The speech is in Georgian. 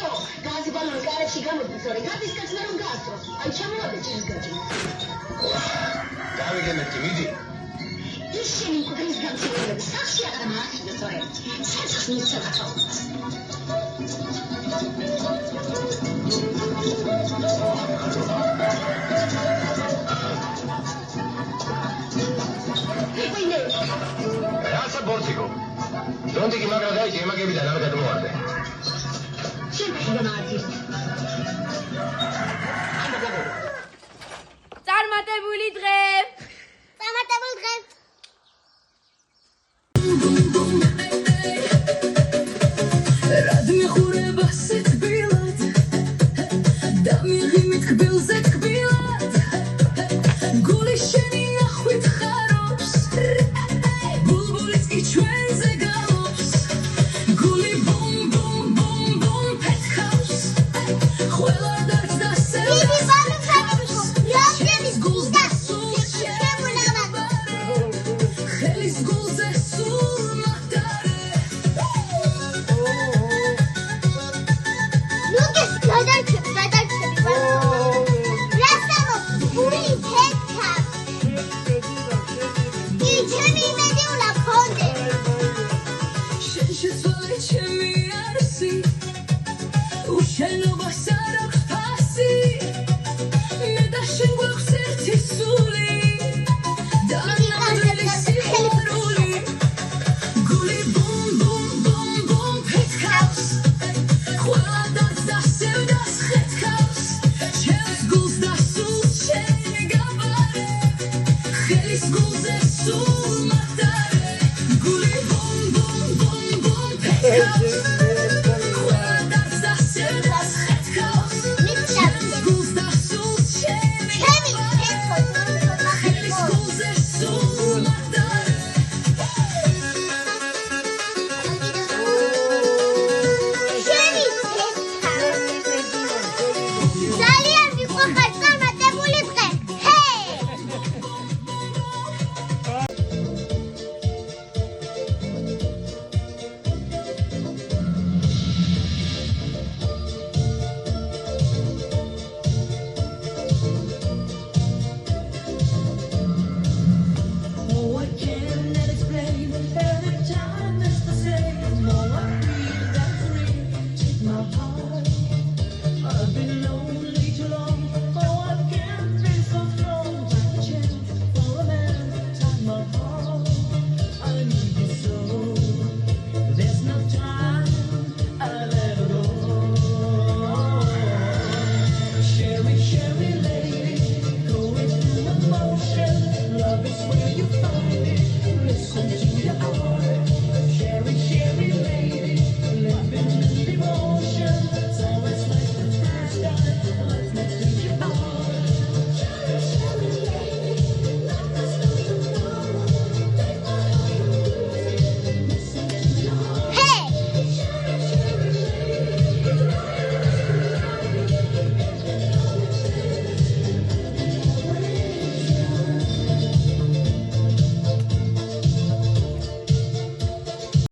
Gazi baloni კარებში გამოდის, ორი გადის კაცმა რომ გაასწროს. აი ჩამოვადე ჭირის გაჭი. დავიგე მეთქი, მიდი. ის შენი მკვდრის გამწევები სახში აღარ მაახიდოს ორი. ცეცხლს მიცემა თავს. Rasa Bortico. Non ti chiamare dai, che magari da nave da morte. Cerchi da matti. წარმატებული დღე. წარმატებული დღე. რადმე ხურება სიტბილად და მიღიმი თკბილზე თკბილად გული შენი ახვით ხარობს ბულბულიც კი ჩვენზე გალობს გული ბუმ ბუმ ბუმ ბუმ პეთხავს ყველა დარჩ და დიდი ბალონს როშენის გულდა ხელის გულზე სულ მატარე Lucas, გადარჩები რასამო გული თეთრა იჩემი მედიულა ფონდე შენ შეცვალე ჩემი არსი უშენობას არა